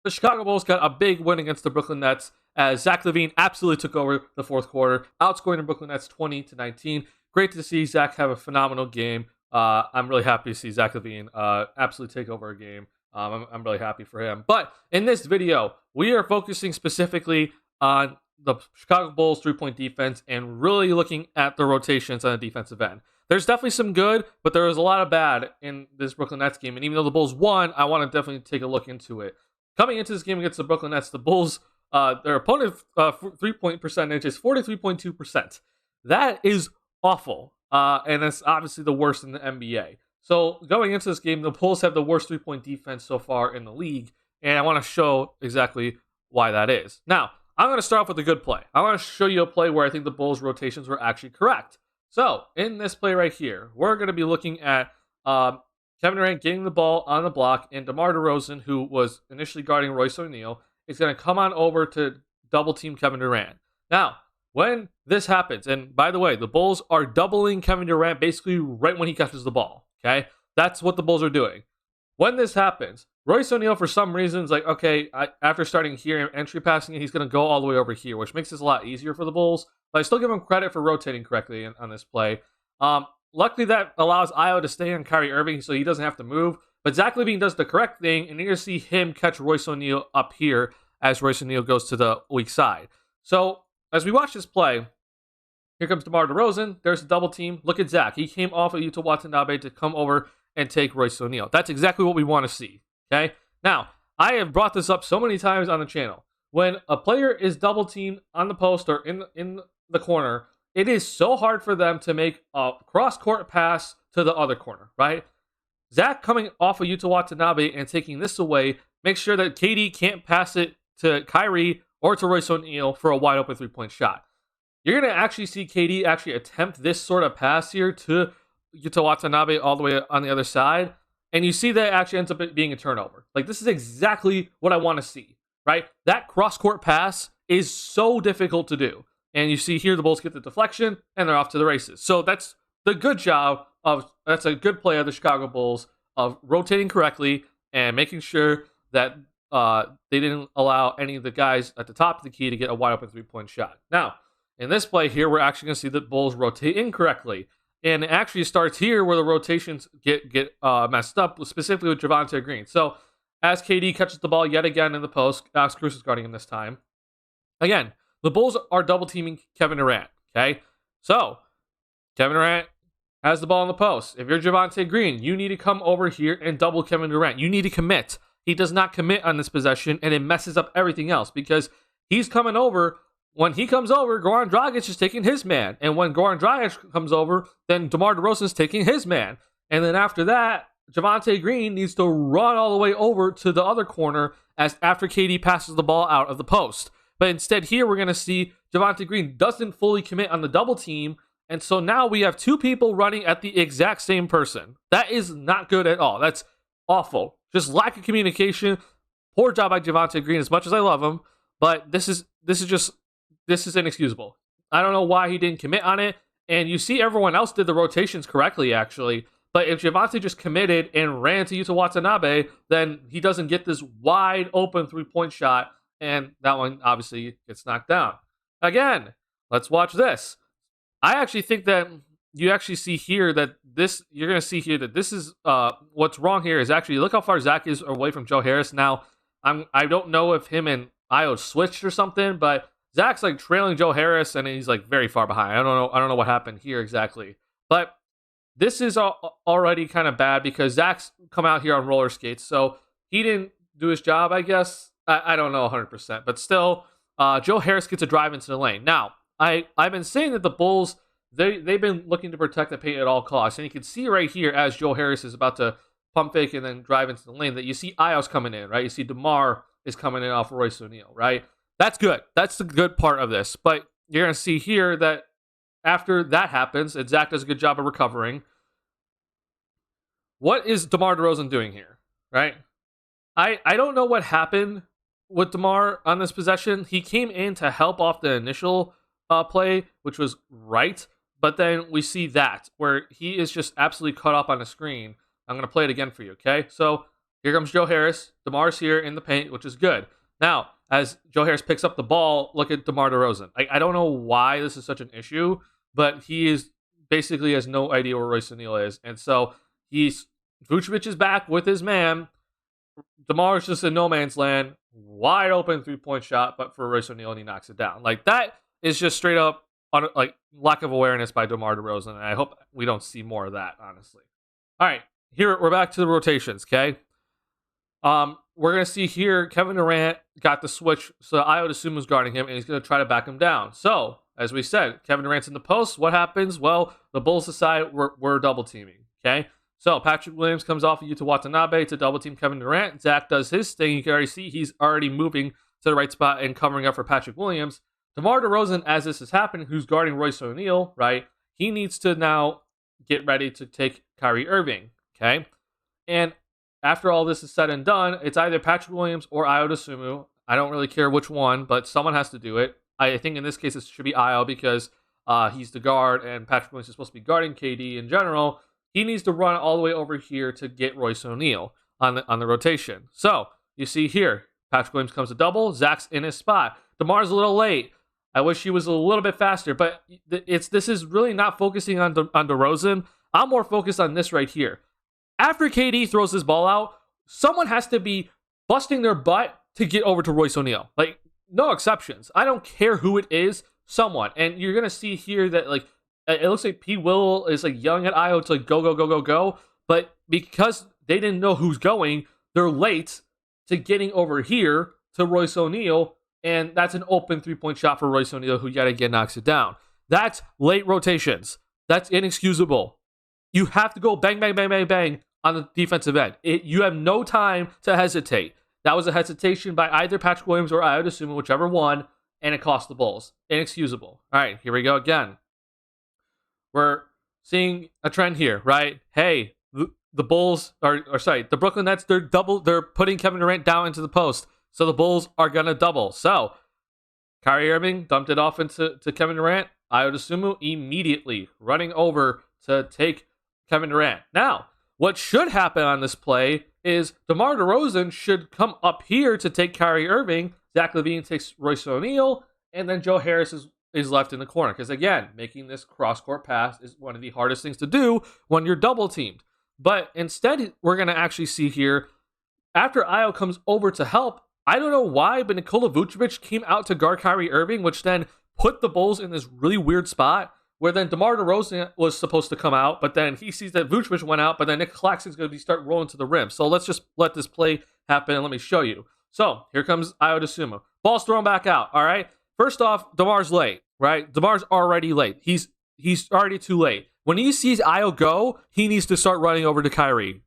the Chicago Bulls got a big win against the Brooklyn Nets as Zach LaVine absolutely took over the fourth quarter, outscoring the Brooklyn Nets 20-19. Great to see Zach have a phenomenal game. I'm really happy to see Zach LaVine absolutely take over a game. I'm really happy for him. But in this video, we are focusing specifically on the Chicago Bulls 3-point defense and really looking at the rotations on the defensive end. There's definitely some good, but there was a lot of bad in this Brooklyn Nets game. And even though the Bulls won, I want to definitely take a look into it. Coming into this game against the Brooklyn Nets, the Bulls, their opponent 3-point percentage is 43.2%. That is awful. And that's obviously the worst in the NBA. So going into this game, the Bulls have the worst 3-point defense so far in the league. And I want to show exactly why that is. Now, I'm going to start off with a good play. I want to show you a play where I think the Bulls' rotations were actually correct. So, in this play right here, we're going to be looking at Kevin Durant getting the ball on the block, and DeMar DeRozan, who was initially guarding Royce O'Neal, is going to come on over to double-team Kevin Durant. Now, when this happens, and by the way, the Bulls are doubling Kevin Durant basically right when he catches the ball, okay? That's what the Bulls are doing. When this happens, Royce O'Neal, for some reason, is like, okay, after starting here and entry passing it, he's going to go all the way over here, which makes this a lot easier for the Bulls. But I still give him credit for rotating correctly on this play. Luckily, that allows Io to stay on Kyrie Irving, so he doesn't have to move. But Zach LaVine does the correct thing, and you're going to see him catch Royce O'Neal up here as Royce O'Neal goes to the weak side. So, as we watch this play, here comes DeMar DeRozan. There's a double team. Look at Zach. He came off of Yuta Watanabe to come over and take Royce O'Neal. That's exactly what we want to see. Okay? Now, I have brought this up so many times on the channel. When a player is double teamed on the post or in the corner, it is so hard for them to make a cross-court pass to the other corner, right? Zach coming off of Yuta Watanabe and taking this away makes sure that KD can't pass it to Kyrie or to Royce O'Neal for a wide-open three-point shot. You're going to actually see KD actually attempt this sort of pass here to Yuta Watanabe all the way on the other side, and you see that it actually ends up being a turnover. Like, this is exactly what I want to see, right? That cross-court pass is so difficult to do. And you see here the Bulls get the deflection, and they're off to the races. So that's the good job that's a good play of the Chicago Bulls of rotating correctly and making sure that they didn't allow any of the guys at the top of the key to get a wide-open three-point shot. Now, in this play here, we're actually going to see the Bulls rotate incorrectly. And it actually starts here where the rotations get messed up, specifically with Javonte Green. So, as KD catches the ball yet again in the post, Alex Cruz is guarding him this time. Again, the Bulls are double-teaming Kevin Durant, okay? So, Kevin Durant has the ball in the post. If you're Javonte Green, you need to come over here and double Kevin Durant. You need to commit. He does not commit on this possession, and it messes up everything else because he's coming over. When he comes over, Goran Dragic is taking his man. And when Goran Dragic comes over, then DeMar DeRozan is taking his man. And then after that, Javonte Green needs to run all the way over to the other corner as after KD passes the ball out of the post. But instead here, we're going to see Javonte Green doesn't fully commit on the double team. And so now we have two people running at the exact same person. That is not good at all. That's awful. Just lack of communication. Poor job by Javonte Green, as much as I love him. But this is inexcusable. I don't know why he didn't commit on it. And you see everyone else did the rotations correctly, actually. But if Javonte just committed and ran to Yuta Watanabe, then he doesn't get this wide open three-point shot. And that one obviously gets knocked down. Again, let's watch this. I actually think that you actually see here that you're going to see here that this is what's wrong here is actually look how far Zach is away from Joe Harris. Now, I don't know if him and Io switched or something, but Zach's like trailing Joe Harris and he's like very far behind. I don't know what happened here exactly. But this is already kind of bad because Zach's come out here on roller skates. So he didn't do his job, I guess. I don't know 100%. But still, Joe Harris gets a drive into the lane. Now, I've been saying that the Bulls, they've been looking to protect the paint at all costs. And you can see right here as Joe Harris is about to pump fake and then drive into the lane that you see Ios coming in, right? You see DeMar is coming in off of Royce O'Neal, right? That's good. That's the good part of this. But you're going to see here that after that happens, and Zach does a good job of recovering, what is DeMar DeRozan doing here, right? I don't know what happened with DeMar on this possession. He came in to help off the initial play, which was right. But then we see that, where he is just absolutely cut off on the screen. I'm going to play it again for you, okay? So Here comes Joe Harris. DeMar's here in the paint, which is good. Now, as Joe Harris picks up the ball, look at DeMar DeRozan. I don't know why this is such an issue, but he is basically has no idea where Royce O'Neal is. And so Vucevic is back with his man. DeMar is just in no man's land. Wide open 3-point shot, but for Royce O'Neal, and he knocks it down. Like, that is just straight up lack of awareness by DeMar DeRozan. And I hope we don't see more of that, honestly. All right, here we're back to the rotations, okay? We're going to see here Kevin Durant got the switch, so Ayo Dosunmu's guarding him, and he's going to try to back him down. So, as we said, Kevin Durant's in the post. What happens? Well, the Bulls decide we're double teaming, okay? So, Patrick Williams comes off of Yuta Watanabe to double team Kevin Durant. Zach does his thing. You can already see he's already moving to the right spot and covering up for Patrick Williams. DeMar DeRozan, as this is happening, who's guarding Royce O'Neal, right? He needs to now get ready to take Kyrie Irving, okay? And after all this is said and done, it's either Patrick Williams or Ayo Dosunmu. I don't really care which one, but someone has to do it. I think in this case it should be Ayo because he's the guard and Patrick Williams is supposed to be guarding KD in general. He needs to run all the way over here to get Royce O'Neal on the rotation. So you see here, Patrick Williams comes to double. Zach's in his spot. DeMar's a little late. I wish he was a little bit faster, but this is really not focusing on DeRozan. I'm more focused on this right here. After KD throws his ball out, someone has to be busting their butt to get over to Royce O'Neal. Like, no exceptions. I don't care who it is, someone. And you're going to see here that, like, it looks like P. Will is, like, yelling at Ayo to, like, go. But because they didn't know who's going, they're late to getting over here to Royce O'Neal. And that's an open 3-point shot for Royce O'Neal, who yet again knocks it down. That's late rotations. That's inexcusable. You have to go bang on the defensive end. You have no time to hesitate. That was a hesitation by either Patrick Williams or Ayo Dosunmu, whichever one, and it cost the Bulls. Inexcusable. All right, here we go again. We're seeing a trend here, right? Hey, the Bulls the Brooklyn Nets, they're putting Kevin Durant down into the post. So the Bulls are gonna double. So Kyrie Irving dumped it off into Kevin Durant. Ayo Dosunmu immediately running over to take Kevin Durant. Now, what should happen on this play is DeMar DeRozan should come up here to take Kyrie Irving. Zach LaVine takes Royce O'Neal, and then Joe Harris is left in the corner. Because again, making this cross-court pass is one of the hardest things to do when you're double-teamed. But instead, we're going to actually see here, after Ayo comes over to help, I don't know why, but Nikola Vucevic came out to guard Kyrie Irving, which then put the Bulls in this really weird spot where then DeMar DeRozan was supposed to come out, but then he sees that Vucevic went out, but then Nick Claxton's going to start rolling to the rim. So let's just let this play happen and let me show you. So here comes Ayo Dosunmu. Ball's thrown back out, all right? First off, DeMar's late, right? DeMar's already late. He's already too late. When he sees Ayo go, he needs to start running over to Kyrie.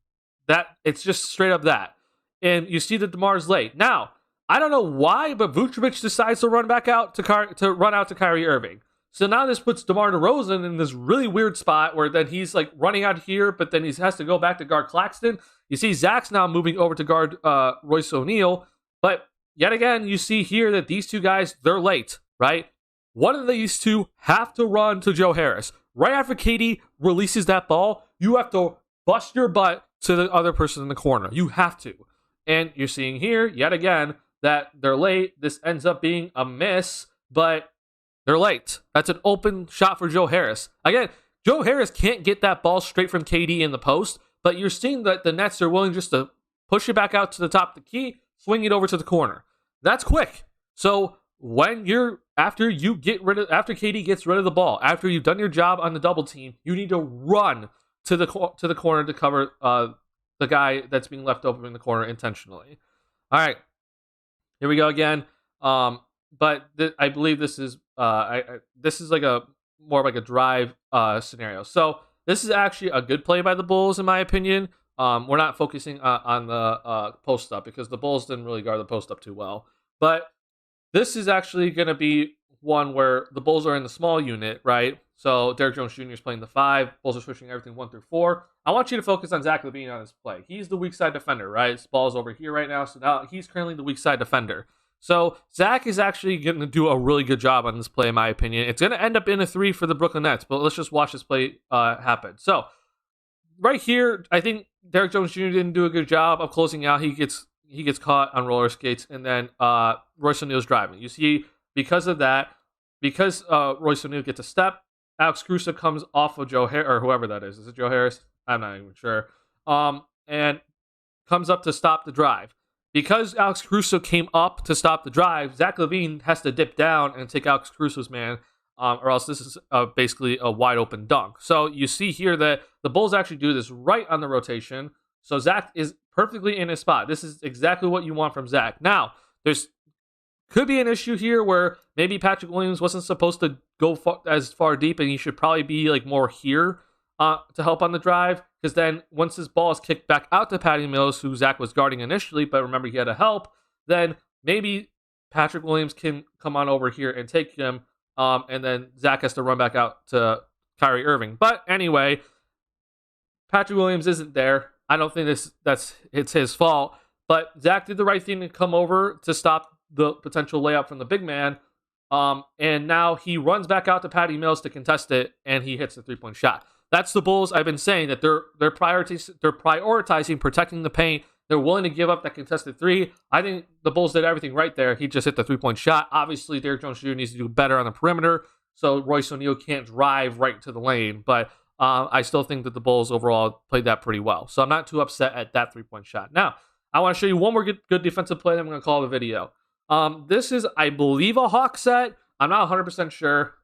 It's just straight up that. And you see that DeMar's late. Now, I don't know why, but Vucevic decides to run back out to run out to Kyrie Irving. So now this puts DeMar DeRozan in this really weird spot where then he's like running out here, but then he has to go back to guard Claxton. You see Zach's now moving over to guard Royce O'Neal. But yet again, you see here that these two guys, they're late, right? One of these two have to run to Joe Harris. Right after KD releases that ball, you have to bust your butt to the other person in the corner. You have to. And you're seeing here, yet again, that they're late. This ends up being a miss, but they're late. That's an open shot for Joe Harris. Again, Joe Harris can't get that ball straight from KD in the post, but you're seeing that the Nets are willing just to push it back out to the top of the key, swing it over to the corner. That's quick. So when after KD gets rid of the ball, after you've done your job on the double team, you need to run to the corner to cover the guy that's being left open in the corner intentionally. All right, here we go again. But I believe this is this is like a more like a drive scenario. So this is actually a good play by the Bulls, in my opinion. We're not focusing on the post up because the Bulls didn't really guard the post up too well. But this is actually going to be one where the Bulls are in the small unit, right? So Derrick Jones Jr. is playing the 5. Bulls are switching everything 1 through 4. I want you to focus on Zach LaVine on this play. He's the weak side defender, right? His ball's over here right now, so now he's currently the weak side defender. So Zach is actually going to do a really good job on this play, in my opinion. It's going to end up in a 3 for the Brooklyn Nets, but let's just watch this play happen. So right here, I think Derrick Jones Jr. didn't do a good job of closing out. He gets caught on roller skates, and then Royce O'Neal's driving. You see, because of that, because Royce O'Neal gets a step, Alex Caruso comes off of Joe Harris, or whoever that is. Is it Joe Harris? I'm not even sure. And comes up to stop the drive. Because Alex Caruso came up to stop the drive, Zach LaVine has to dip down and take Alex Caruso's man, or else this is basically a wide open dunk. So you see here that the Bulls actually do this right on the rotation. So Zach is perfectly in his spot. This is exactly what you want from Zach. Now, there's could be an issue here where maybe Patrick Williams wasn't supposed to go as far deep, and he should probably be like more here to help on the drive. Because then once this ball is kicked back out to Patty Mills, who Zach was guarding initially, but remember he had to help, then maybe Patrick Williams can come on over here and take him, and then Zach has to run back out to Kyrie Irving. But anyway, Patrick Williams isn't there. I don't think it's his fault, but Zach did the right thing to come over to stop the potential layup from the big man, and now he runs back out to Patty Mills to contest it, and he hits the three-point shot. That's the Bulls. I've been saying that they're prioritizing protecting the paint. They're willing to give up that contested three. I think the Bulls did everything right there. He just hit the three-point shot. Obviously, Derrick Jones Jr. needs to do better on the perimeter, so Royce O'Neal can't drive right to the lane. But I still think that the Bulls overall played that pretty well. So I'm not too upset at that three-point shot. Now, I want to show you one more good defensive play that I'm going to call the video. This is, I believe, a Hawk set. I'm not 100% sure.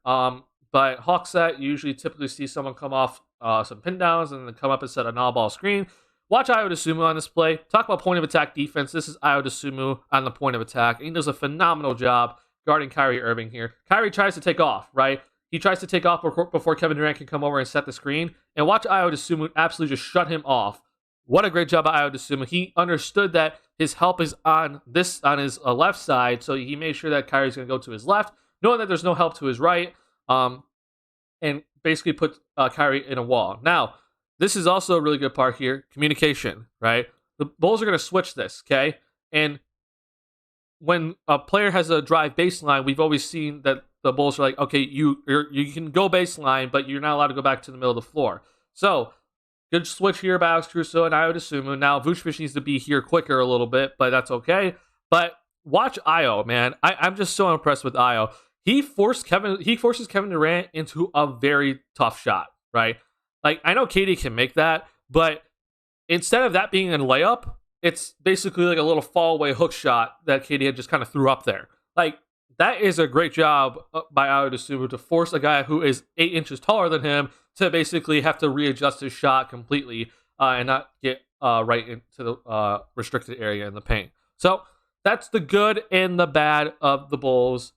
But Hawk set, you usually typically see someone come off some pin downs and then come up and set a null-ball screen. Watch Ayo Dosunmu on this play. Talk about point of attack defense. This is Ayo Dosunmu on the point of attack. He does a phenomenal job guarding Kyrie Irving here. Kyrie tries to take off, right? He tries to take off before Kevin Durant can come over and set the screen. And watch Ayo Dosunmu absolutely just shut him off. What a great job by Ayo Dosunmu. He understood that his help is on his left side, so he made sure that Kyrie's going to go to his left, knowing that there's no help to his right. And basically put Kyrie in a wall. Now, this is also a really good part here, communication, right? The Bulls are going to switch this, okay? And when a player has a drive baseline, we've always seen that the Bulls are like, okay, you can go baseline, but you're not allowed to go back to the middle of the floor. So, good switch here by Alex Caruso and Ayo Dosunmu. Now, Vucevic needs to be here quicker a little bit, but that's okay. But watch Ayo, man. I'm just so impressed with Ayo. He forces Kevin Durant into a very tough shot, right? Like, I know KD can make that, but instead of that being a layup, it's basically like a little fall away hook shot that KD had just kind of threw up there. Like, that is a great job by Ayo Dosunmu to force a guy who is 8 inches taller than him to basically have to readjust his shot completely and not get right into the restricted area in the paint. So that's the good and the bad of the Bulls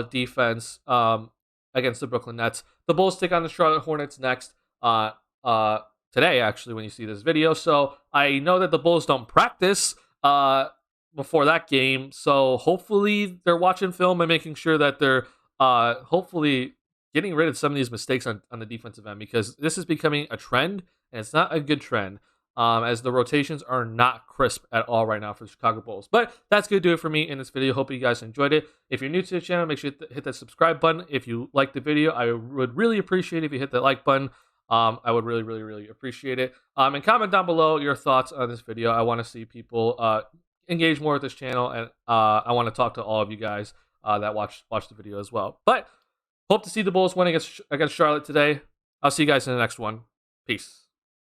defense against the Brooklyn Nets. The Bulls take on the Charlotte Hornets next today, actually, when you see this video. So I know that the Bulls don't practice before that game, so hopefully they're watching film and making sure that they're hopefully getting rid of some of these mistakes on the defensive end, because this is becoming a trend, and it's not a good trend. As the rotations are not crisp at all right now for the Chicago Bulls. But that's going to do it for me in this video. Hope you guys enjoyed it. If you're new to the channel, make sure you hit that subscribe button. If you like the video, I would really appreciate it if you hit that like button. I would really, really, really appreciate it. And comment down below your thoughts on this video. I want to see people engage more with this channel, and I want to talk to all of you guys that watch the video as well. But hope to see the Bulls win against Charlotte today. I'll see you guys in the next one. Peace.